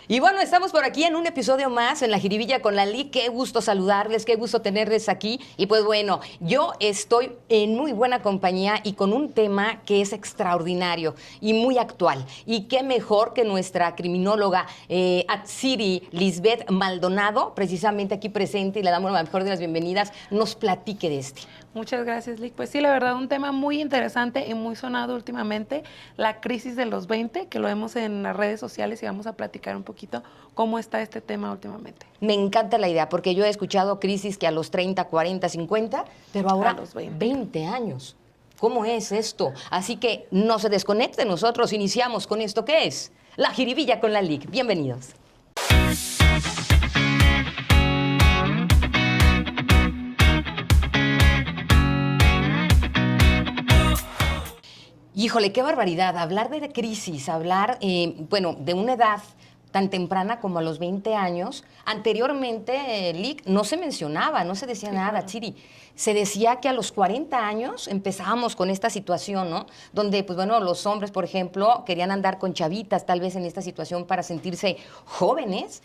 Y bueno, estamos por aquí en un episodio más en La Jiribilla con Lali. Qué gusto saludarles, qué gusto tenerles aquí. Y pues bueno, yo estoy en muy buena compañía y con un tema que es extraordinario y muy actual. Y qué mejor que nuestra criminóloga Atsiri Lisbeth Maldonado, precisamente aquí presente, y le damos la mejor de las bienvenidas, nos platique de este. Muchas gracias, Lick. Pues sí, la verdad, un tema muy interesante y muy sonado últimamente, la crisis de los 20, que lo vemos en las redes sociales y vamos a platicar un poquito cómo está este tema últimamente. Me encanta la idea, porque yo he escuchado crisis que a los 30, 40, 50, pero ahora A los 20. 20 años. ¿Cómo es esto? Así que no se desconecte, nosotros iniciamos con esto que es La Jiribilla con la LIC. Bienvenidos. Híjole, qué barbaridad, hablar de crisis, hablar, bueno, de una edad tan temprana como a los 20 años. Anteriormente, Lick, no se mencionaba, no se decía nada, claro. Chiri. Se decía que a los 40 años empezábamos con esta situación, ¿no? Donde, pues bueno, los hombres, por ejemplo, querían andar con chavitas, tal vez en esta situación para sentirse jóvenes.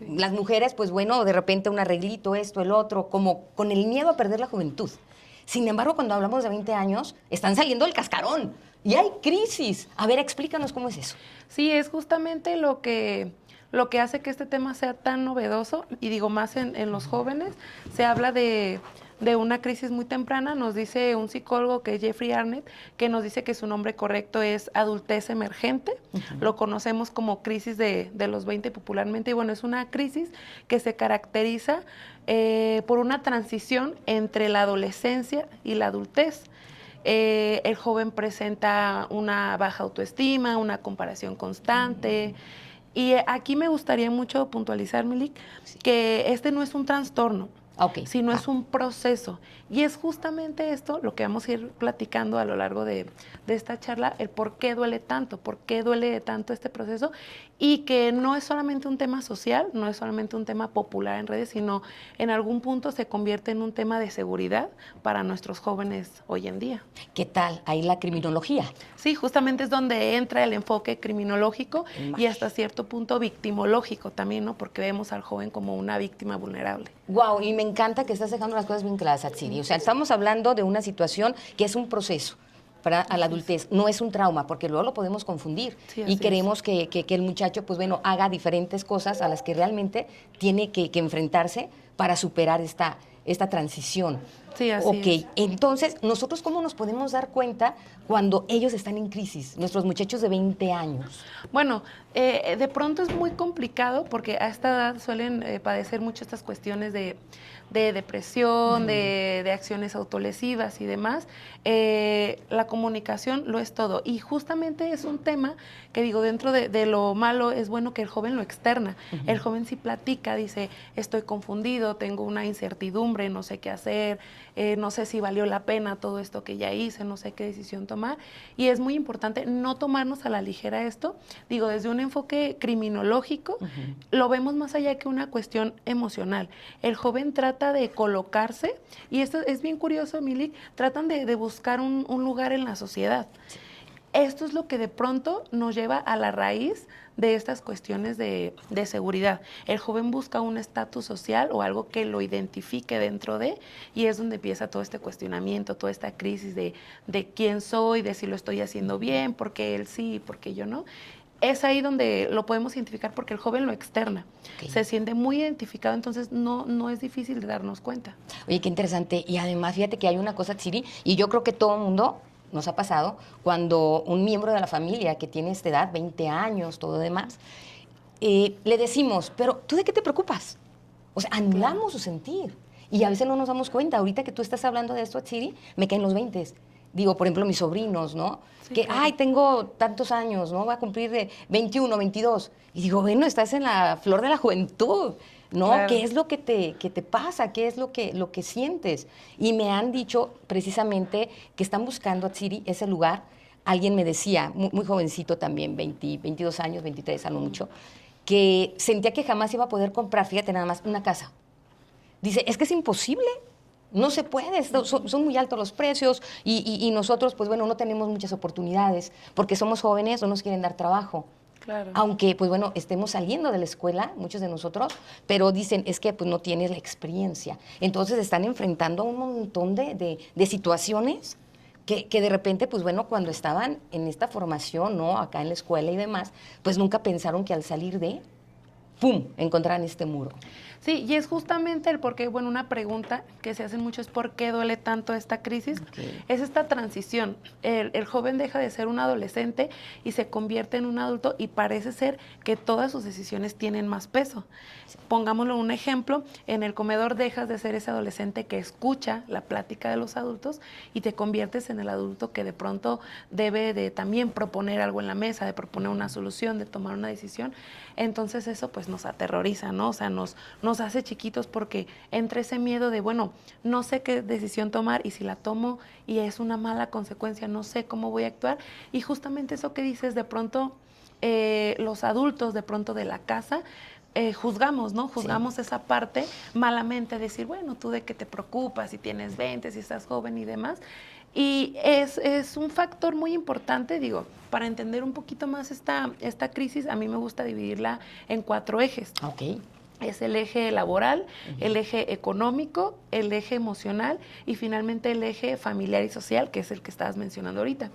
Las mujeres, pues bueno, de repente un arreglito, esto, el otro, como con el miedo a perder la juventud. Sin embargo, cuando hablamos de 20 años, están saliendo del cascarón y hay crisis. A ver, explícanos cómo es eso. Sí, es justamente lo que hace que este tema sea tan novedoso, y digo más en los jóvenes. Se habla de una crisis muy temprana. Nos dice un psicólogo que es Jeffrey Arnett, que nos dice que su nombre correcto es adultez emergente. Lo conocemos como crisis de los 20 popularmente, y bueno, es una crisis que se caracteriza por una transición entre la adolescencia y la adultez. El joven presenta una baja autoestima, una comparación constante. Y aquí me gustaría mucho puntualizar, Milik, que este no es un trastorno, sino es un proceso. Y es justamente esto lo que vamos a ir platicando a lo largo de esta charla, el por qué duele tanto este proceso, y que no es solamente un tema social, no es solamente un tema popular en redes, sino en algún punto se convierte en un tema de seguridad para nuestros jóvenes hoy en día. ¿Qué tal? Ahí la criminología. Sí, justamente es donde entra el enfoque criminológico y hasta cierto punto victimológico también, ¿no? Porque vemos al joven como una víctima vulnerable. Wow, y me encanta que estás dejando las cosas bien claras, Atsiri. O sea, estamos hablando de una situación que es un proceso para a la adultez, no es un trauma, porque luego lo podemos confundir y queremos que el muchacho, pues bueno, haga diferentes cosas a las que realmente tiene que enfrentarse para superar esta transición. Sí, así es. Entonces, ¿nosotros cómo nos podemos dar cuenta cuando ellos están en crisis, nuestros muchachos de 20 años? Bueno, de pronto es muy complicado porque a esta edad suelen padecer mucho estas cuestiones de depresión, de acciones autolesivas y demás. La comunicación lo es todo. Y justamente es un tema que, digo, dentro de lo malo es bueno que el joven lo externa. El joven sí platica, dice, estoy confundido, tengo una incertidumbre, no sé qué hacer, no sé si valió la pena todo esto que ya hice, no sé qué decisión tomar. Y es muy importante no tomarnos a la ligera esto. Digo, desde un enfoque criminológico, lo vemos más allá que una cuestión emocional. El joven trata de colocarse, y esto es bien curioso, Milik, tratan de buscar un lugar en la sociedad. Sí. Esto es lo que de pronto nos lleva a la raíz de estas cuestiones de seguridad. El joven busca un estatus social o algo que lo identifique dentro de, y es donde empieza todo este cuestionamiento, toda esta crisis de quién soy, de si lo estoy haciendo bien, por qué él sí, por qué yo no. Es ahí donde lo podemos identificar porque el joven lo externa. Se siente muy identificado, entonces no es difícil de darnos cuenta. Oye, qué interesante. Y además, fíjate que hay una cosa, Tsiri, y yo creo que todo el mundo nos ha pasado cuando un miembro de la familia que tiene esta edad, 20 años, todo demás, le decimos, pero ¿tú de qué te preocupas? O sea, anulamos su sentir. Y a veces no nos damos cuenta. Ahorita que tú estás hablando de esto, Tsiri, me caen los 20. Digo, por ejemplo, mis sobrinos, ¿no? Sí, que, claro. Ay, tengo tantos años, ¿no? Voy a cumplir de 21, 22. Y digo, bueno, estás en la flor de la juventud, ¿no? Claro. ¿Qué es lo que te pasa? ¿Qué es lo que sientes? Y me han dicho precisamente que están buscando a Tsiri ese lugar. Alguien me decía, muy jovencito también, 22 años, 23 a lo mucho, que sentía que jamás iba a poder comprar, fíjate nada más, una casa. Dice, es que es imposible. No se puede, son muy altos los precios y nosotros, pues bueno, no tenemos muchas oportunidades porque somos jóvenes, no nos quieren dar trabajo. Claro. Aunque, pues bueno, estemos saliendo de la escuela, muchos de nosotros, pero dicen, es que pues no tienes la experiencia. Entonces están enfrentando un montón de situaciones que de repente, pues bueno, cuando estaban en esta formación, ¿no? Acá en la escuela y demás, pues nunca pensaron que al salir de, ¡pum!, encontraran este muro. Sí, y es justamente el por qué, bueno, una pregunta que se hacen mucho es ¿por qué duele tanto esta crisis? Okay. Es esta transición. El joven deja de ser un adolescente y se convierte en un adulto y parece ser que todas sus decisiones tienen más peso. Pongámoslo un ejemplo, en el comedor dejas de ser ese adolescente que escucha la plática de los adultos y te conviertes en el adulto que de pronto debe de también proponer algo en la mesa, de proponer una solución, de tomar una decisión. Entonces eso pues nos aterroriza, ¿no? O sea, nos hace chiquitos porque entre ese miedo de, bueno, no sé qué decisión tomar y si la tomo y es una mala consecuencia, no sé cómo voy a actuar. Y justamente eso que dices, de pronto los adultos de pronto de la casa juzgamos, ¿no? Juzgamos sí. Esa parte malamente, decir, bueno, tú de qué te preocupas, si tienes 20, si estás joven y demás. Y es un factor muy importante, digo, para entender un poquito más esta crisis, a mí me gusta dividirla en 4 ejes. Ok. Es el eje laboral, el eje económico, el eje emocional y finalmente el eje familiar y social, que es el que estabas mencionando ahorita.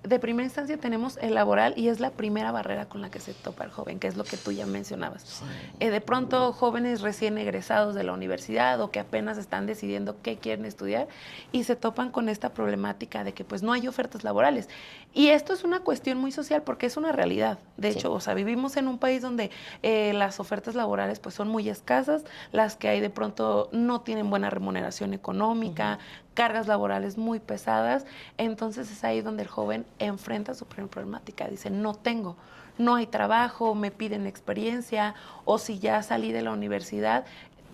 De primera instancia tenemos el laboral y es la primera barrera con la que se topa el joven, que es lo que tú ya mencionabas. Sí. De pronto jóvenes recién egresados de la universidad o que apenas están decidiendo qué quieren estudiar y se topan con esta problemática de que pues no hay ofertas laborales. Y esto es una cuestión muy social porque es una realidad. De hecho, o sea, vivimos en un país donde las ofertas laborales pues son muy escasas, las que hay de pronto no tienen buena remuneración económica, cargas laborales muy pesadas, entonces es ahí donde el joven enfrenta su primera problemática. Dice, no hay trabajo, me piden experiencia, o si ya salí de la universidad,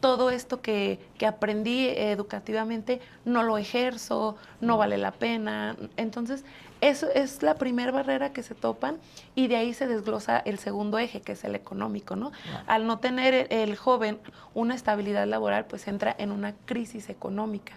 todo esto que aprendí educativamente no lo ejerzo, no vale la pena. Entonces, eso es la primera barrera que se topan y de ahí se desglosa el segundo eje, que es el económico, ¿no? Al no tener el joven una estabilidad laboral, pues entra en una crisis económica.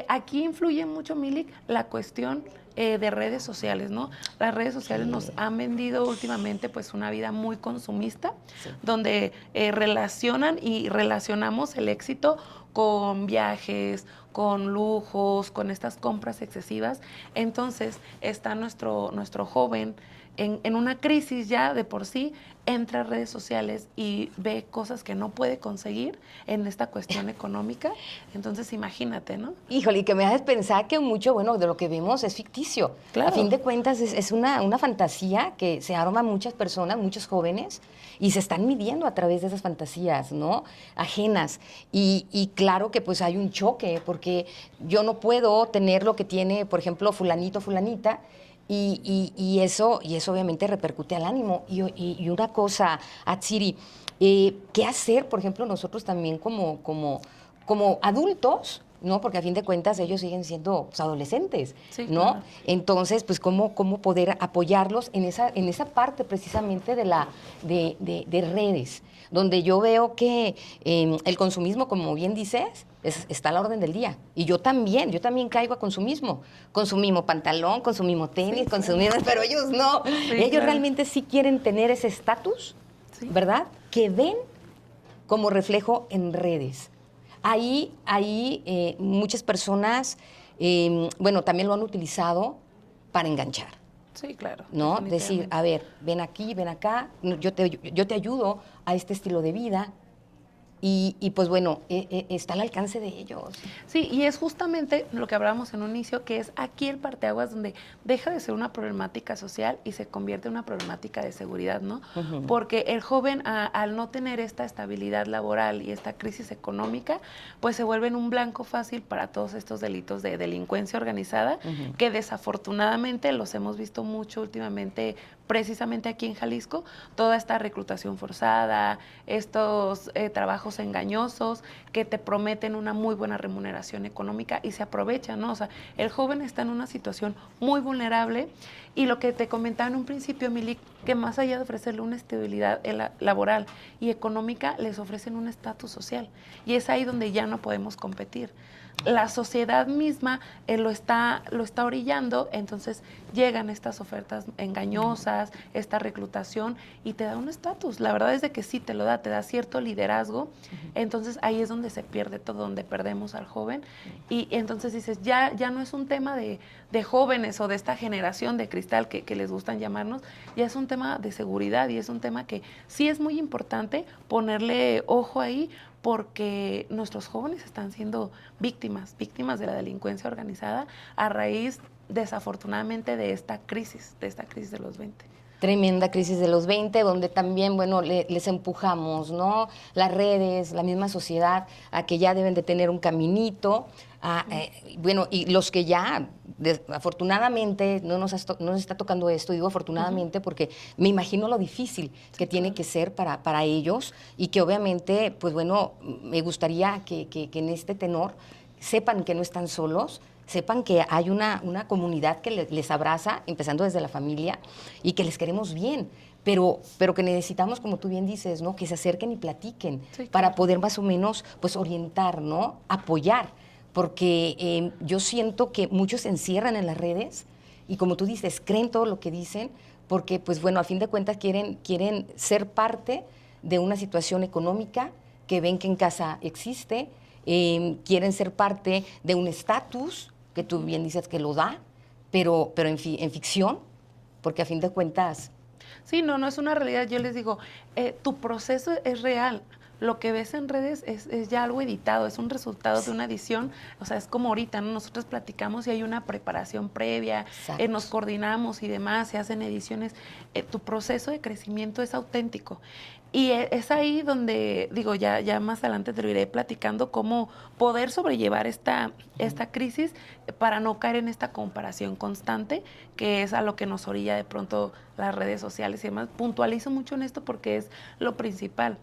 Aquí influye mucho, Milik, la cuestión de redes sociales, ¿no? Las redes sociales nos han vendido últimamente pues una vida muy consumista, donde relacionan y relacionamos el éxito con viajes, con lujos, con estas compras excesivas. Entonces está nuestro joven en una crisis ya de por sí, entra a redes sociales y ve cosas que no puede conseguir en esta cuestión económica. Entonces, imagínate, ¿no? Híjole, y que me haces pensar que mucho, bueno, de lo que vemos es ficticio. Claro. A fin de cuentas, es una fantasía que se arma muchas personas, muchos jóvenes, y se están midiendo a través de esas fantasías, ¿no? Ajenas. Y claro que pues hay un choque, porque yo no puedo tener lo que tiene, por ejemplo, fulanito, fulanita, y eso obviamente repercute al ánimo. Y una cosa, Atsiri, ¿qué hacer, por ejemplo, nosotros también como adultos, ¿no? Porque a fin de cuentas ellos siguen siendo pues, adolescentes, sí, ¿no? Claro. Entonces, pues, ¿cómo poder apoyarlos en esa parte precisamente de redes, donde yo veo que el consumismo, como bien dices, está a la orden del día. Y yo también caigo a consumismo. Consumimos pantalón, consumimos tenis, sí, consumimos, pero ellos no. Sí, ellos claro. Realmente sí quieren tener ese estatus, sí. ¿Verdad? Que ven como reflejo en redes. Ahí muchas personas, bueno, también lo han utilizado para enganchar. Sí, claro. ¿No? Decir, a ver, ven aquí, ven acá, yo te ayudo a este estilo de vida. Y pues bueno, está al alcance de ellos. Sí, y es justamente lo que hablábamos en un inicio, que es aquí el parteaguas donde deja de ser una problemática social y se convierte en una problemática de seguridad, ¿no? Porque el joven, al no tener esta estabilidad laboral y esta crisis económica, pues se vuelve en un blanco fácil para todos estos delitos de delincuencia organizada, que desafortunadamente los hemos visto mucho últimamente, precisamente aquí en Jalisco, toda esta reclutación forzada, estos trabajos engañosos que te prometen una muy buena remuneración económica y se aprovechan, ¿no? O sea, el joven está en una situación muy vulnerable y lo que te comentaba en un principio, Milik, que más allá de ofrecerle una estabilidad laboral y económica, les ofrecen un estatus social. Y es ahí donde ya no podemos competir. La sociedad misma lo está orillando, entonces llegan estas ofertas engañosas, esta reclutación, y te da un estatus. La verdad es de que sí te lo da, te da cierto liderazgo. Entonces ahí es donde se pierde todo, donde perdemos al joven. Y entonces dices, ya no es un tema de jóvenes o de esta generación de cristal que les gustan llamarnos, ya es un tema de seguridad, y es un tema que sí es muy importante ponerle ojo ahí, porque nuestros jóvenes están siendo víctimas de la delincuencia organizada a raíz, desafortunadamente, de esta crisis de los 20. Tremenda crisis de los 20, donde también, bueno, les empujamos, ¿no? Las redes, la misma sociedad, a que ya deben de tener un caminito. Bueno, y los que ya, afortunadamente, no nos está tocando esto, digo afortunadamente porque me imagino lo difícil que tiene que ser para ellos, y que obviamente, pues bueno, me gustaría que en este tenor sepan que no están solos, sepan que hay una comunidad que les abraza, empezando desde la familia, y que les queremos bien, pero que necesitamos, como tú bien dices, ¿no? Que se acerquen y platiquen, sí, para claro, poder más o menos pues orientar, ¿no? Apoyar, porque yo siento que muchos se encierran en las redes y, como tú dices, creen todo lo que dicen, porque pues bueno, a fin de cuentas quieren ser parte de una situación económica que ven que en casa existe, quieren ser parte de un estatus que tú bien dices que lo da, pero en ficción, porque a fin de cuentas... Sí, no es una realidad. Yo les digo, tu proceso es real. Lo que ves en redes es ya algo editado, es un resultado de una edición. O sea, es como ahorita, ¿no? Nosotros platicamos y hay una preparación previa, nos coordinamos y demás, se hacen ediciones. Tu proceso de crecimiento es auténtico. Y es ahí donde, digo, ya más adelante te lo iré platicando, cómo poder sobrellevar esta crisis para no caer en esta comparación constante, que es a lo que nos orilla de pronto las redes sociales y demás. Puntualizo mucho en esto porque es lo principal.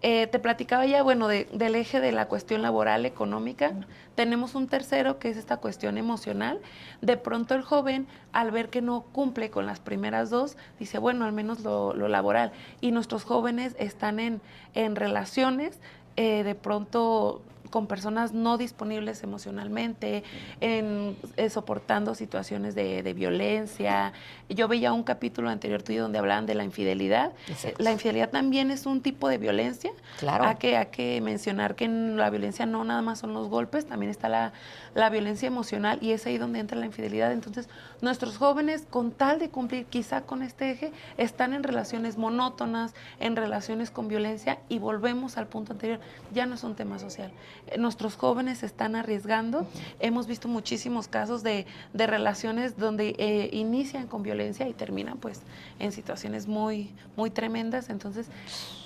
Te platicaba ya, bueno, del eje de la cuestión laboral, económica. Tenemos un tercero, que es esta cuestión emocional. De pronto el joven, al ver que no cumple con las primeras dos, dice, bueno, al menos lo laboral. Y nuestros jóvenes están en relaciones, de pronto con personas no disponibles emocionalmente, soportando situaciones de violencia. Yo veía un capítulo anterior tuyo donde hablaban de la infidelidad. La infidelidad también es un tipo de violencia. Claro. Hay que mencionar que en la violencia no nada más son los golpes, también está la violencia emocional, y es ahí donde entra la infidelidad. Entonces, nuestros jóvenes, con tal de cumplir quizá con este eje, están en relaciones monótonas, en relaciones con violencia, y volvemos al punto anterior, ya no es un tema social. Nuestros jóvenes se están arriesgando. Hemos visto muchísimos casos de relaciones donde inician con violencia y terminan pues en situaciones muy, muy tremendas. Entonces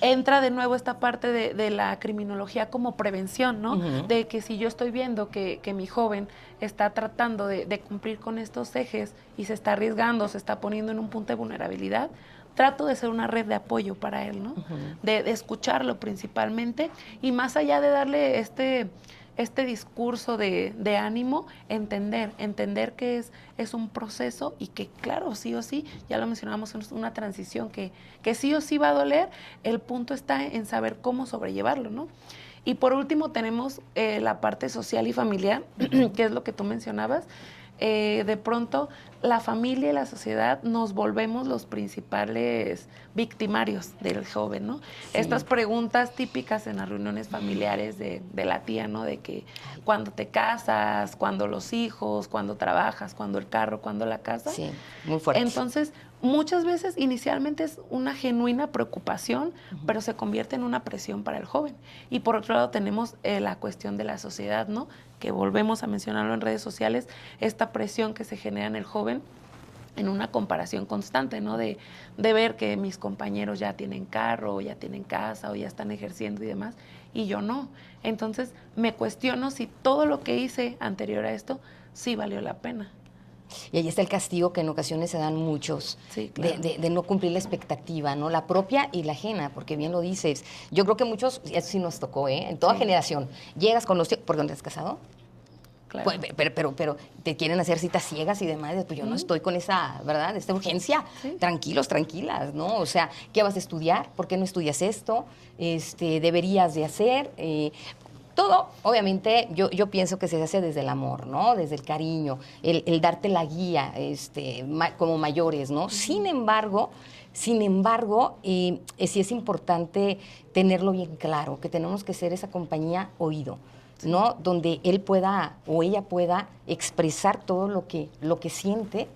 entra de nuevo esta parte de la criminología como prevención, ¿no? De que si yo estoy viendo que mi joven está tratando de cumplir con estos ejes y se está arriesgando, se está poniendo en un punto de vulnerabilidad, trato de ser una red de apoyo para él, ¿no? De escucharlo principalmente, y más allá de darle este discurso de ánimo, entender que es un proceso, y que claro, sí o sí, ya lo mencionábamos, es una transición que sí o sí va a doler. El punto está en saber cómo sobrellevarlo, ¿no? Y por último tenemos la parte social y familiar, que es lo que tú mencionabas. De pronto la familia y la sociedad nos volvemos los principales victimarios del joven, ¿no? Sí. Estas preguntas típicas en las reuniones familiares de la tía, ¿no? De que cuando te casas, cuando los hijos, cuando trabajas, cuando el carro, cuando la casa. Sí, muy fuerte. Entonces, muchas veces inicialmente es una genuina preocupación, pero se convierte en una presión para el joven. Y por otro lado tenemos la cuestión de la sociedad, ¿no? Que volvemos a mencionarlo en redes sociales, esta presión que se genera en el joven en una comparación constante, ¿no? De ver que mis compañeros ya tienen carro, o ya tienen casa, o ya están ejerciendo y demás, y yo no. Entonces me cuestiono si todo lo que hice anterior a esto sí valió la pena. Y ahí está el castigo que en ocasiones se dan muchos, sí, claro, de no cumplir la expectativa, ¿no? La propia y la ajena, porque bien lo dices. Yo creo que muchos, eso sí nos tocó, en toda generación. Llegas con los... ¿Por qué no te has casado? Claro. Pues, pero te quieren hacer citas ciegas y demás, pues yo no estoy con esa, ¿verdad? Esta urgencia. Sí. Tranquilos, tranquilas, ¿no? O sea, ¿qué vas a estudiar? ¿Por qué no estudias esto? Deberías de hacer. Todo, obviamente, yo pienso que se hace desde el amor, ¿no? Desde el cariño, el darte la guía, como mayores, ¿no? Sin embargo, sí es importante tenerlo bien claro, que tenemos que ser esa compañía oído, ¿no? Donde él pueda o ella pueda expresar todo lo que siente,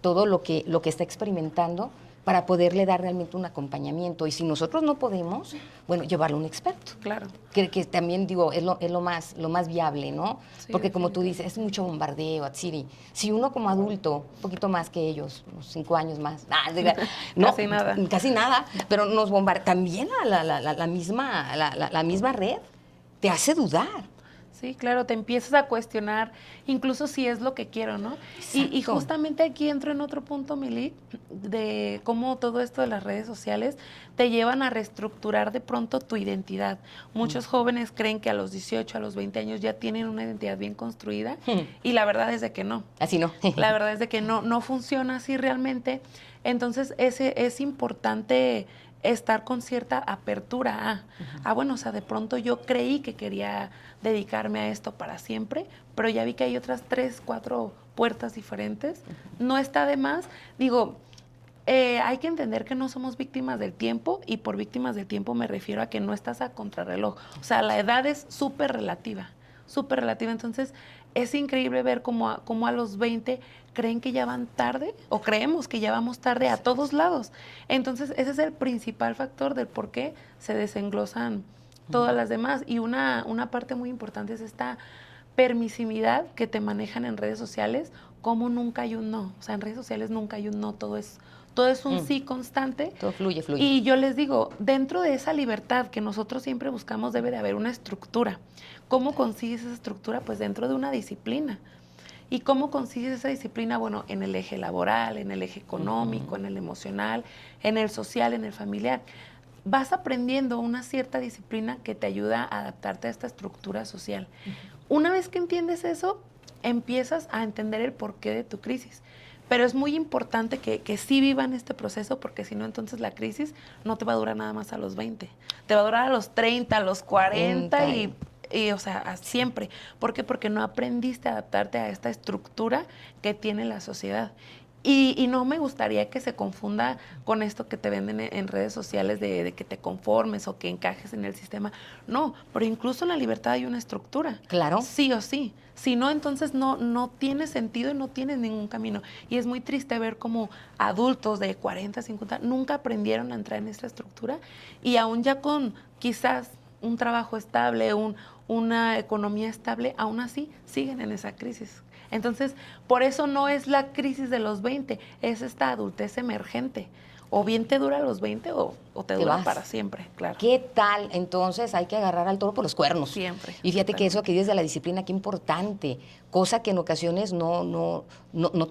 todo lo que está experimentando, para poderle dar realmente un acompañamiento. Y si nosotros no podemos, bueno, llevarlo a un experto. Claro. Que también, digo, es lo más viable, ¿no? Sí, porque como tú definitivamente. dices, es mucho bombardeo, Atsiri. Si uno como adulto, un poquito más que ellos, unos 5 años más, Casi nada. Casi nada, pero nos bombardean. También la misma red te hace dudar. Sí, claro, te empiezas a cuestionar, incluso si es lo que quiero, ¿no? Y Exacto. justamente aquí entro en otro punto, Mili, de cómo todo esto de las redes sociales te llevan a reestructurar de pronto tu identidad. Muchos jóvenes creen que a los 18, a los 20 años ya tienen una identidad bien construida y la verdad es de que no. Así no. La verdad es de que no funciona así realmente. Entonces, es importante estar con cierta apertura bueno, o sea, de pronto yo creí que quería dedicarme a esto para siempre, pero ya vi que hay otras 3, 4 puertas diferentes. No está de más. Digo, hay que entender que no somos víctimas del tiempo, y por víctimas del tiempo me refiero a que no estás a contrarreloj. O sea, la edad es súper relativa, súper relativa. Entonces, es increíble ver cómo a los 20 creen que ya van tarde, o creemos que ya vamos tarde a todos lados. Entonces, ese es el principal factor del por qué se desenglosan todas las demás. Y una parte muy importante es esta permisividad que te manejan en redes sociales, como nunca hay un no. O sea, en redes sociales nunca hay un no, todo es un sí constante. Todo fluye. Y yo les digo, dentro de esa libertad que nosotros siempre buscamos, debe de haber una estructura. ¿Cómo consigues esa estructura? Pues dentro de una disciplina. ¿Y cómo consigues esa disciplina? Bueno, en el eje laboral, en el eje económico, en el emocional, en el social, en el familiar. Vas aprendiendo una cierta disciplina que te ayuda a adaptarte a esta estructura social. Una vez que entiendes eso, empiezas a entender el porqué de tu crisis. Pero es muy importante que sí vivan este proceso, porque si no, entonces la crisis no te va a durar nada más a los 20. Te va a durar a los 30, a los 40 y o sea, siempre. ¿Por qué? Porque no aprendiste a adaptarte a esta estructura que tiene la sociedad. Y no me gustaría que se confunda con esto que te venden en redes sociales de que te conformes o que encajes en el sistema. No, pero incluso en la libertad hay una estructura. Claro. Sí o sí. Si no, entonces no tiene sentido y no tienes ningún camino. Y es muy triste ver cómo adultos de 40, 50 nunca aprendieron a entrar en esta estructura, y aún ya con quizás un trabajo estable, una economía estable, aún así siguen en esa crisis. Entonces, por eso no es la crisis de los 20, es esta adultez emergente. O bien te dura los 20 o te dura para siempre, claro. ¿Qué tal? Entonces hay que agarrar al toro por los cuernos. Siempre. Y fíjate que eso que dices de la disciplina, qué importante, cosa que en ocasiones no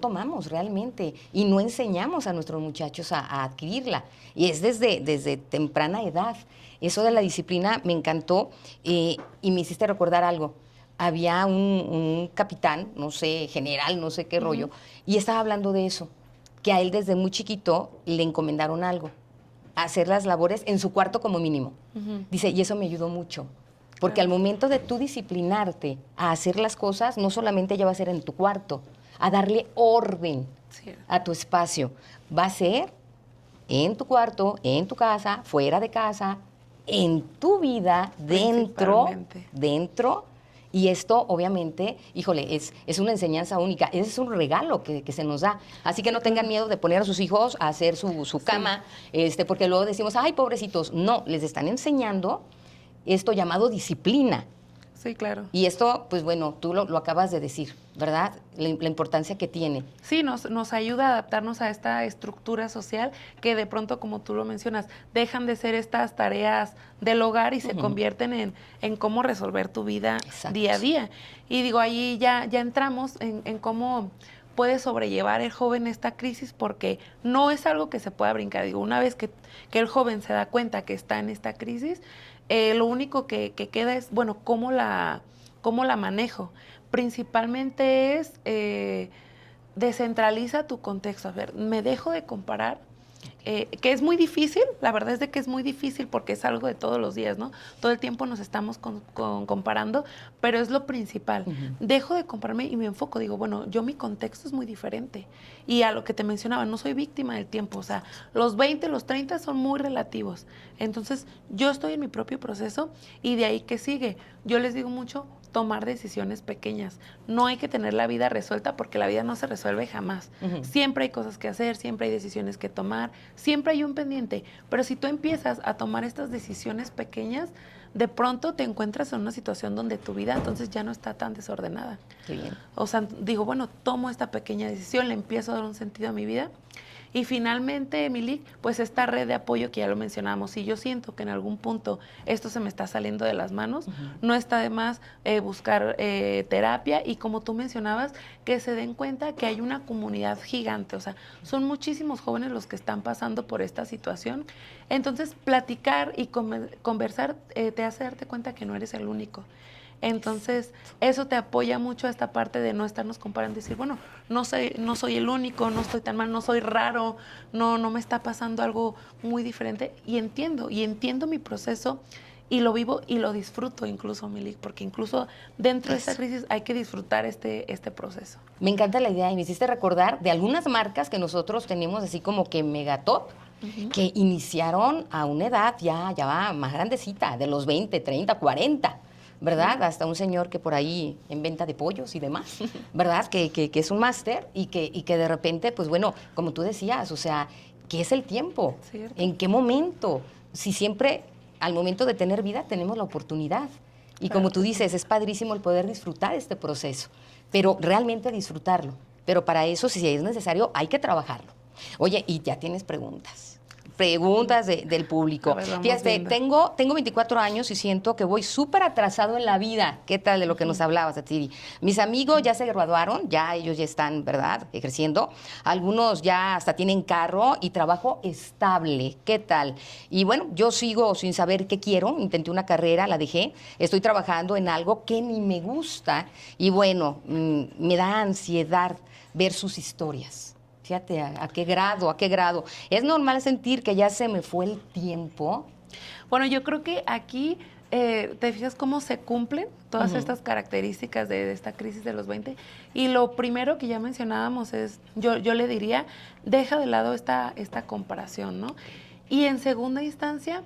tomamos realmente y no enseñamos a nuestros muchachos a adquirirla. Y es desde temprana edad. Eso de la disciplina me encantó y me hiciste recordar algo. Había un capitán, no sé, general, no sé qué rollo, y estaba hablando de eso, que a él desde muy chiquito le encomendaron algo, hacer las labores en su cuarto como mínimo. Dice, y eso me ayudó mucho, porque al momento de tú disciplinarte a hacer las cosas, no solamente ya va a ser en tu cuarto, a darle orden a tu espacio, va a ser en tu cuarto, en tu casa, fuera de casa, en tu vida, dentro. Y esto, obviamente, híjole, es una enseñanza única. Ese es un regalo que se nos da. Así que no tengan miedo de poner a sus hijos a hacer su cama, porque luego decimos, ay, pobrecitos. No, les están enseñando esto llamado disciplina. Sí, claro. Y esto, pues bueno, tú lo acabas de decir, ¿verdad? La importancia que tiene. Sí, nos ayuda a adaptarnos a esta estructura social que de pronto, como tú lo mencionas, dejan de ser estas tareas del hogar y se convierten en cómo resolver tu vida día a día. Y digo, ahí ya entramos en cómo puede sobrellevar el joven esta crisis, porque no es algo que se pueda brincar. Digo, una vez que el joven se da cuenta que está en esta crisis, lo único que queda es, bueno, ¿cómo la manejo? principalmente es descentraliza tu contexto. A ver, me dejo de comparar, que es muy difícil, la verdad es de que es muy difícil porque es algo de todos los días, ¿no? Todo el tiempo nos estamos comparando, pero es lo principal. Dejo de compararme y me enfoco, digo, bueno, mi contexto es muy diferente. Y a lo que te mencionaba, no soy víctima del tiempo, o sea, los 20, los 30 son muy relativos. Entonces, yo estoy en mi propio proceso y de ahí que sigue. Yo les digo mucho, tomar decisiones pequeñas. No hay que tener la vida resuelta porque la vida no se resuelve jamás. Siempre hay cosas que hacer, siempre hay decisiones que tomar, siempre hay un pendiente. Pero si tú empiezas a tomar estas decisiones pequeñas, de pronto te encuentras en una situación donde tu vida entonces ya no está tan desordenada. Qué bien. O sea, digo, bueno, tomo esta pequeña decisión, le empiezo a dar un sentido a mi vida. Y finalmente, Emily, pues esta red de apoyo que ya lo mencionamos, si yo siento que en algún punto esto se me está saliendo de las manos, no está de más buscar terapia y como tú mencionabas, que se den cuenta que hay una comunidad gigante, o sea, son muchísimos jóvenes los que están pasando por esta situación. Entonces, platicar y conversar te hace darte cuenta que no eres el único. Entonces, eso te apoya mucho a esta parte de no estarnos comparando y decir, bueno, no soy el único, no estoy tan mal, no soy raro, no me está pasando algo muy diferente. Y entiendo mi proceso y lo vivo y lo disfruto incluso, Milik, porque incluso dentro de esta crisis hay que disfrutar este proceso. Me encanta la idea y me hiciste recordar de algunas marcas que nosotros tenemos así como que mega top, que iniciaron a una edad ya va más grandecita, de los 20, 30, 40. ¿Verdad? Hasta un señor que por ahí en venta de pollos y demás, ¿verdad? Que es un máster y que de repente, pues bueno, como tú decías, o sea, ¿qué es el tiempo? Cierto. ¿En qué momento? Si siempre al momento de tener vida tenemos la oportunidad. Y como tú dices, es padrísimo el poder disfrutar este proceso, pero realmente disfrutarlo. Pero para eso, si es necesario, hay que trabajarlo. Oye, y ya tienes preguntas del público. Ver, fíjate, tengo 24 años y siento que voy súper atrasado en la vida. ¿Qué tal de lo que nos hablabas, Atsiri? Mis amigos ya se graduaron, ya ellos ya están, ¿verdad?, ejerciendo. Algunos ya hasta tienen carro y trabajo estable. ¿Qué tal? Y bueno, yo sigo sin saber qué quiero. Intenté una carrera, la dejé. Estoy trabajando en algo que ni me gusta. Y bueno, me da ansiedad ver sus historias. Fíjate, ¿a qué grado? ¿Es normal sentir que ya se me fue el tiempo? Bueno, yo creo que aquí te fijas cómo se cumplen todas estas características de esta crisis de los 20. Y lo primero que ya mencionábamos es, yo le diría, deja de lado esta comparación, ¿no? Y en segunda instancia,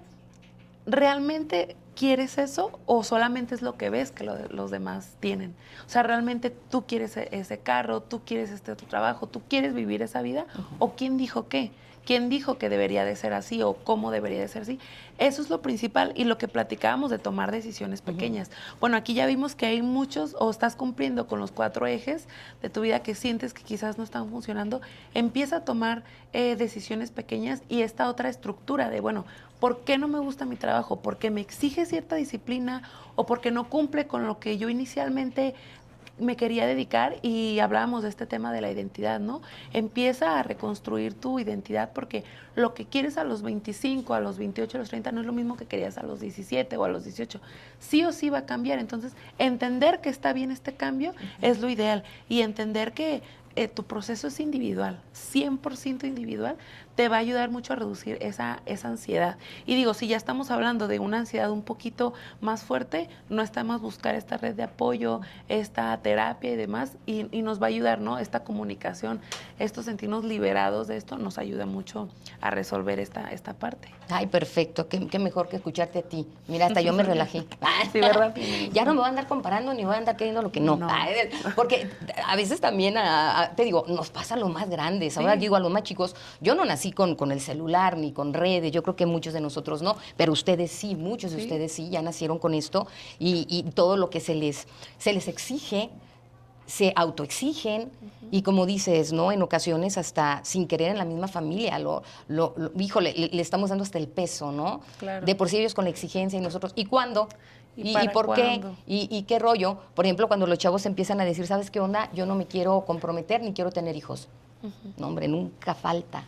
¿realmente quieres eso o solamente es lo que ves que los demás tienen? O sea, ¿realmente tú quieres ese carro, tú quieres este otro trabajo, tú quieres vivir esa vida? ¿O quién dijo qué? ¿Quién dijo que debería de ser así o cómo debería de ser así? Eso es lo principal y lo que platicábamos de tomar decisiones pequeñas. Bueno, aquí ya vimos que hay muchos, o estás cumpliendo con los 4 ejes de tu vida que sientes que quizás no están funcionando. Empieza a tomar decisiones pequeñas y esta otra estructura de, bueno, ¿por qué no me gusta mi trabajo? ¿Porque me exige cierta disciplina o porque no cumple con lo que yo inicialmente me quería dedicar? Y hablábamos de este tema de la identidad, ¿no? Empieza a reconstruir tu identidad porque lo que quieres a los 25, a los 28, a los 30 no es lo mismo que querías a los 17 o a los 18. Sí o sí va a cambiar. Entonces, entender que está bien este cambio es lo ideal y entender que tu proceso es individual, 100% individual, te va a ayudar mucho a reducir esa ansiedad. Y digo, si ya estamos hablando de una ansiedad un poquito más fuerte, no está más buscar esta red de apoyo, esta terapia y demás, y nos va a ayudar, ¿no? Esta comunicación, esto sentirnos liberados de esto, nos ayuda mucho a resolver esta parte. Ay, perfecto, qué mejor que escucharte a ti. Mira, hasta yo me relajé. Sí, ¿verdad? Ya no me voy a andar comparando ni voy a andar queriendo lo que no. Ay, porque a veces también, te digo, nos pasa a los más grandes. Ahora digo a los más chicos, yo no nací con el celular ni con redes, yo creo que muchos de nosotros no, pero ustedes sí, muchos de ustedes sí, ya nacieron con esto y todo lo que se les exige, se autoexigen y como dices, ¿no? En ocasiones hasta sin querer en la misma familia, híjole, le estamos dando hasta el peso, ¿no? Claro. De por sí ellos con la exigencia y nosotros, ¿y cuándo? ¿Y por cuándo? qué? ¿Y qué rollo? Por ejemplo, cuando los chavos empiezan a decir, ¿sabes qué onda? Yo no me quiero comprometer ni quiero tener hijos. No, hombre, nunca falta.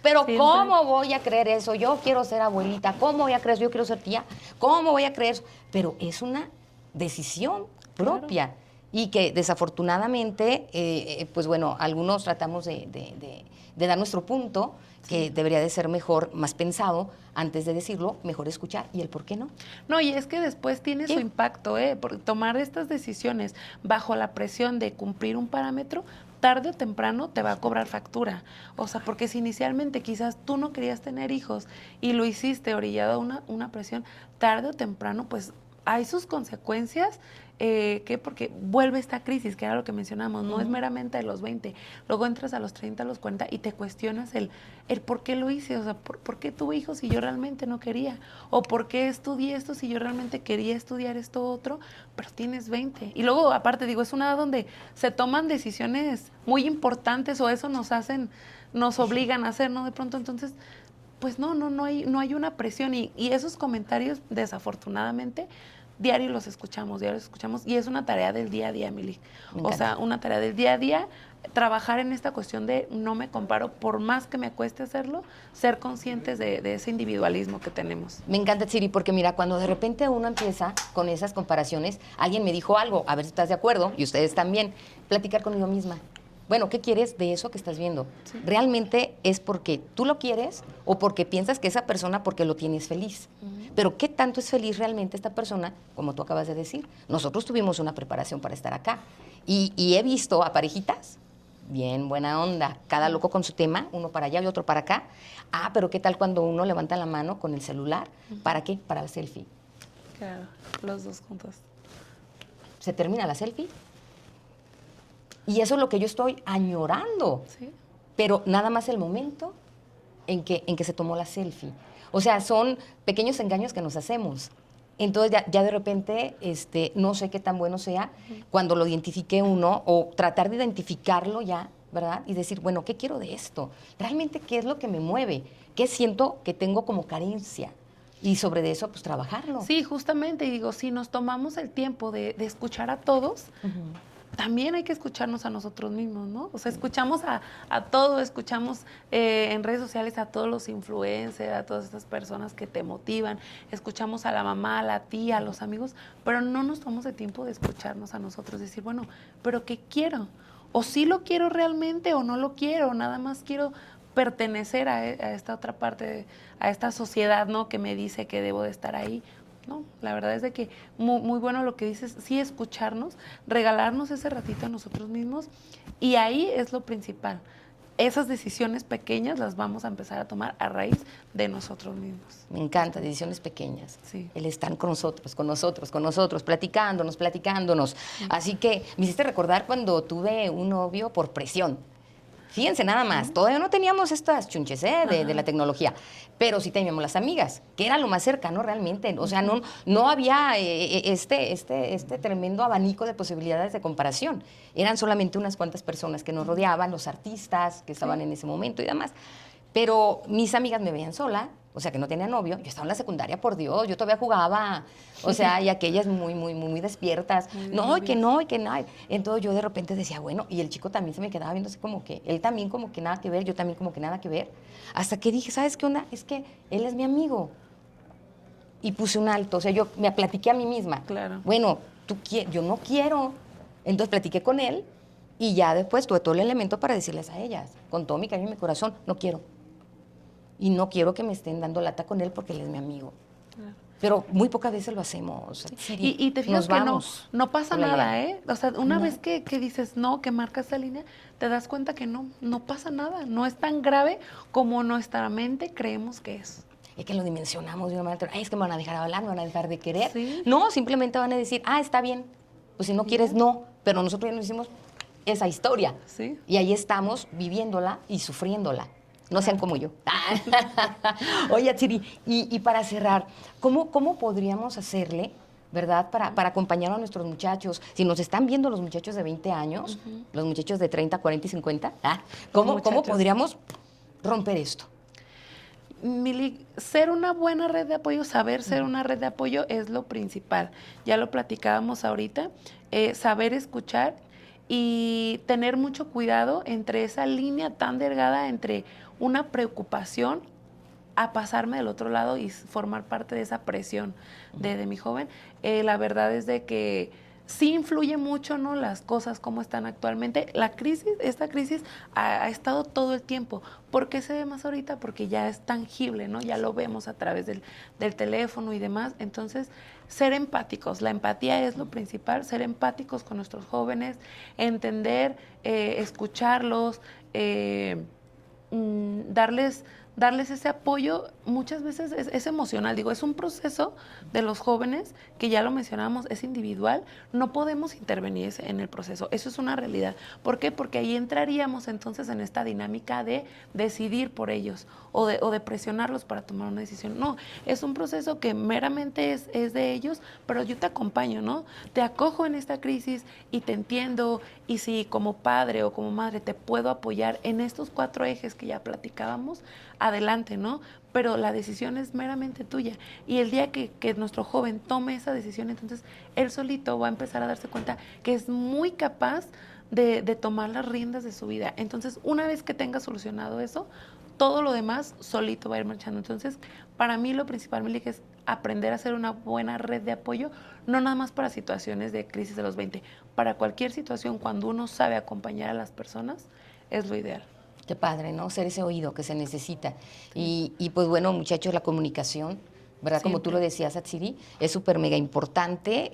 Pero Siempre. ¿cómo voy a creer eso? Yo quiero ser abuelita. ¿Cómo voy a creer eso? Yo quiero ser tía. ¿Cómo voy a creer eso? Pero es una decisión propia. Claro. y que desafortunadamente, pues bueno, algunos tratamos de dar nuestro punto, que debería de ser mejor, más pensado, antes de decirlo, mejor escuchar, y el por qué no. No, y es que después tiene Sí. su impacto, por tomar estas decisiones bajo la presión de cumplir un parámetro, tarde o temprano te va a cobrar factura. O sea, porque si inicialmente quizás tú no querías tener hijos y lo hiciste orillado a una presión, tarde o temprano pues hay sus consecuencias, porque vuelve esta crisis, que era lo que mencionamos, no es meramente de los 20, luego entras a los 30, a los 40 y te cuestionas el por qué lo hice, o sea, por qué tuve hijos si yo realmente no quería, o por qué estudié esto si yo realmente quería estudiar esto otro, pero tienes 20. Y luego, aparte, digo, es una edad donde se toman decisiones muy importantes o eso nos obligan a hacer, ¿no? De pronto, entonces, pues no hay una presión y esos comentarios, desafortunadamente, diario los escuchamos y es una tarea del día a día, Emily. O sea, una tarea del día a día, trabajar en esta cuestión de no me comparo, por más que me cueste hacerlo, ser conscientes de ese individualismo que tenemos. Me encanta, Tsiri, porque mira, cuando de repente uno empieza con esas comparaciones, alguien me dijo algo, a ver si estás de acuerdo, y ustedes también, platicar conmigo misma. Bueno, ¿qué quieres de eso que estás viendo? Sí. ¿Realmente es porque tú lo quieres o porque piensas que esa persona porque lo tienes feliz? Pero ¿qué tanto es feliz realmente esta persona? Como tú acabas de decir, nosotros tuvimos una preparación para estar acá. Y he visto a parejitas, bien buena onda, cada loco con su tema, uno para allá y otro para acá. Ah, pero ¿qué tal cuando uno levanta la mano con el celular? ¿Para qué? Para la selfie. Claro, los dos juntos. Se termina la selfie. Y eso es lo que yo estoy añorando. Sí. Pero nada más el momento en que se tomó la selfie. O sea, son pequeños engaños que nos hacemos. Entonces ya de repente, no sé qué tan bueno sea cuando lo identifique uno o tratar de identificarlo ya, ¿verdad? Y decir, bueno, ¿qué quiero de esto? ¿Realmente qué es lo que me mueve? ¿Qué siento que tengo como carencia? Y sobre eso, pues, trabajarlo. Sí, justamente. Y digo, si nos tomamos el tiempo de escuchar a todos, también hay que escucharnos a nosotros mismos, ¿no? O sea, escuchamos a todo, escuchamos en redes sociales a todos los influencers, a todas estas personas que te motivan, escuchamos a la mamá, a la tía, a los amigos, pero no nos tomamos el tiempo de escucharnos a nosotros, decir, bueno, ¿pero qué quiero? O sí lo quiero realmente o no lo quiero, nada más quiero pertenecer a esta otra parte, a esta sociedad, ¿no? Que me dice que debo de estar ahí. No, la verdad es de que muy bueno lo que dices, sí escucharnos, regalarnos ese ratito a nosotros mismos y ahí es lo principal. Esas decisiones pequeñas las vamos a empezar a tomar a raíz de nosotros mismos. Me encanta, decisiones pequeñas. Sí. El estar con nosotros, platicándonos. Así que me hiciste recordar cuando tuve un novio por presión. Fíjense nada más, todavía no teníamos estas chunches de la tecnología, pero sí teníamos las amigas, que era lo más cercano realmente. O sea, no había este tremendo abanico de posibilidades de comparación. Eran solamente unas cuantas personas que nos rodeaban, los artistas que estaban en ese momento y demás. Pero mis amigas me veían sola, o sea, que no tenía novio. Yo estaba en la secundaria, por Dios, yo todavía jugaba. O sea, y aquellas muy despiertas. No, y que no. Entonces yo de repente decía, bueno, y el chico también se me quedaba viendo así como que, él también como que nada que ver, yo también como que nada que ver. Hasta que dije, ¿sabes qué onda? Es que él es mi amigo. Y puse un alto, o sea, yo me platiqué a mí misma. Claro. Bueno, yo no quiero. Entonces platiqué con él y ya después tuve todo el elemento para decirles a ellas, con todo mi cariño y mi corazón, no quiero. Y no quiero que me estén dando lata con él porque él es mi amigo. Claro. Pero muy pocas veces lo hacemos. Sí, y te fijas que no pasa nada, ¿eh? O sea, una vez que dices no, que marcas esa línea, te das cuenta que no pasa nada. No es tan grave como nuestra mente creemos que es. Es que lo dimensionamos de una manera, es que me van a dejar hablar, me van a dejar de querer. ¿Sí? No, simplemente van a decir, está bien. Pues si no quieres, no. Pero nosotros ya nos hicimos esa historia. ¿Sí? Y ahí estamos viviéndola y sufriéndola. No sean como yo. Oye, Tsiri, y para cerrar, ¿cómo podríamos hacerle, verdad, para acompañar a nuestros muchachos? Si nos están viendo los muchachos de 20 años, los muchachos de 30, 40 y 50, ¿cómo podríamos romper esto? Mili, ser una buena red de apoyo, saber ser una red de apoyo es lo principal. Ya lo platicábamos ahorita, saber escuchar y tener mucho cuidado entre esa línea tan delgada entre una preocupación a pasarme del otro lado y formar parte de esa presión de mi joven. La verdad es de que sí influye mucho, ¿no? Las cosas como están actualmente. Esta crisis ha estado todo el tiempo. ¿Por qué se ve más ahorita? Porque ya es tangible, ¿no? Ya lo vemos a través del teléfono y demás. Entonces, ser empáticos. La empatía es lo principal, ser empáticos con nuestros jóvenes, entender, escucharlos, darles ese apoyo. Muchas veces es emocional, digo, es un proceso de los jóvenes que ya lo mencionamos, es individual, no podemos intervenir en el proceso, eso es una realidad. ¿Por qué? Porque ahí entraríamos entonces en esta dinámica de decidir por ellos o de presionarlos para tomar una decisión. No, es un proceso que meramente es de ellos, pero yo te acompaño, ¿no? Te acojo en esta crisis y te entiendo, y si como padre o como madre te puedo apoyar en estos 4 ejes que ya platicábamos, adelante, ¿no? Pero la decisión es meramente tuya. Y el día que nuestro joven tome esa decisión, entonces él solito va a empezar a darse cuenta que es muy capaz de tomar las riendas de su vida. Entonces, una vez que tenga solucionado eso, todo lo demás solito va a ir marchando. Entonces, para mí lo principal, Milik, es aprender a hacer una buena red de apoyo, no nada más para situaciones de crisis de los 20, para cualquier situación, cuando uno sabe acompañar a las personas, es lo ideal. Qué padre, ¿no? Ser ese oído que se necesita. Y pues bueno, muchachos, la comunicación, ¿verdad? Como tú lo decías, Atsiri, es súper mega importante.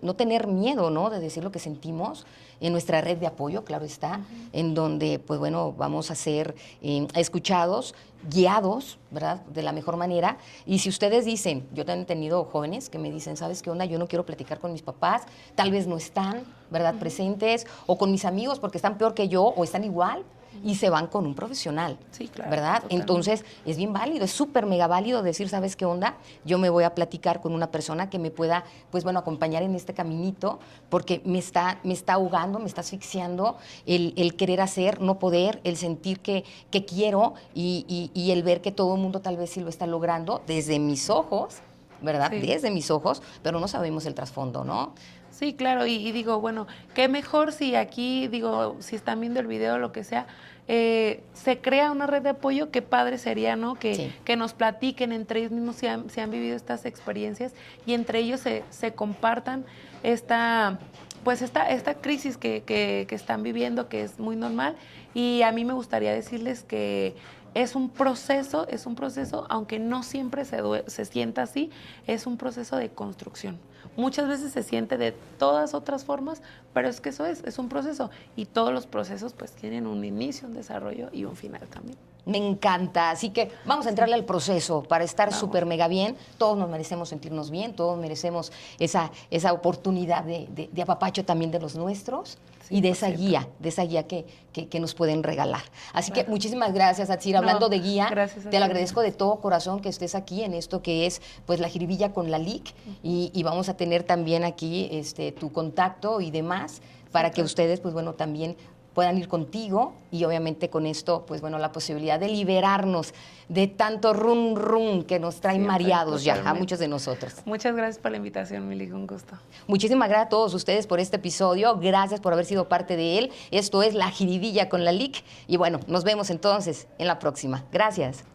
No tener miedo, ¿no? De decir lo que sentimos en nuestra red de apoyo, claro está, en donde, pues bueno, vamos a ser escuchados, guiados, ¿verdad? De la mejor manera. Y si ustedes dicen, yo también he tenido jóvenes que me dicen, ¿sabes qué onda? Yo no quiero platicar con mis papás, tal vez no están, ¿verdad? Presentes, o con mis amigos porque están peor que yo o están igual, y se van con un profesional, sí, claro, ¿verdad? Totalmente. Entonces, es bien válido, es súper mega válido decir, ¿sabes qué onda? Yo me voy a platicar con una persona que me pueda, pues bueno, acompañar en este caminito, porque me está ahogando, me está asfixiando el querer hacer, no poder, el sentir que quiero y el ver que todo el mundo tal vez sí lo está logrando desde mis ojos, ¿verdad? Sí. Desde mis ojos, pero no sabemos el trasfondo, ¿no? Sí, claro, y digo, bueno, qué mejor si aquí, digo, si están viendo el video o lo que sea, se crea una red de apoyo, qué padre sería, ¿no? Que nos platiquen entre ellos mismos si han vivido estas experiencias y entre ellos se compartan esta crisis que están viviendo, que es muy normal. Y a mí me gustaría decirles que es un proceso, aunque no siempre se sienta así, es un proceso de construcción. Muchas veces se siente de todas otras formas, pero es que eso es un proceso. Y todos los procesos pues tienen un inicio, un desarrollo y un final también. Me encanta, así que vamos a entrarle al proceso para estar súper mega bien. Todos nos merecemos sentirnos bien, todos merecemos esa oportunidad de apapacho también de los nuestros, sí, y de esa guía que nos pueden regalar. Así que muchísimas gracias, Atsiri. Hablando de guía, te lo agradezco de todo corazón que estés aquí en esto que es pues la jiribilla con la LIC, y vamos a tener también aquí tu contacto y demás para que ustedes pues bueno también puedan ir contigo, y obviamente con esto, pues bueno, la posibilidad de liberarnos de tanto rum que nos traen mareados ya a muchos de nosotros. Muchas gracias por la invitación, Milik, un gusto. Muchísimas gracias a todos ustedes por este episodio, gracias por haber sido parte de él. Esto es La Jiribilla con la LIC, y bueno, nos vemos entonces en la próxima. Gracias.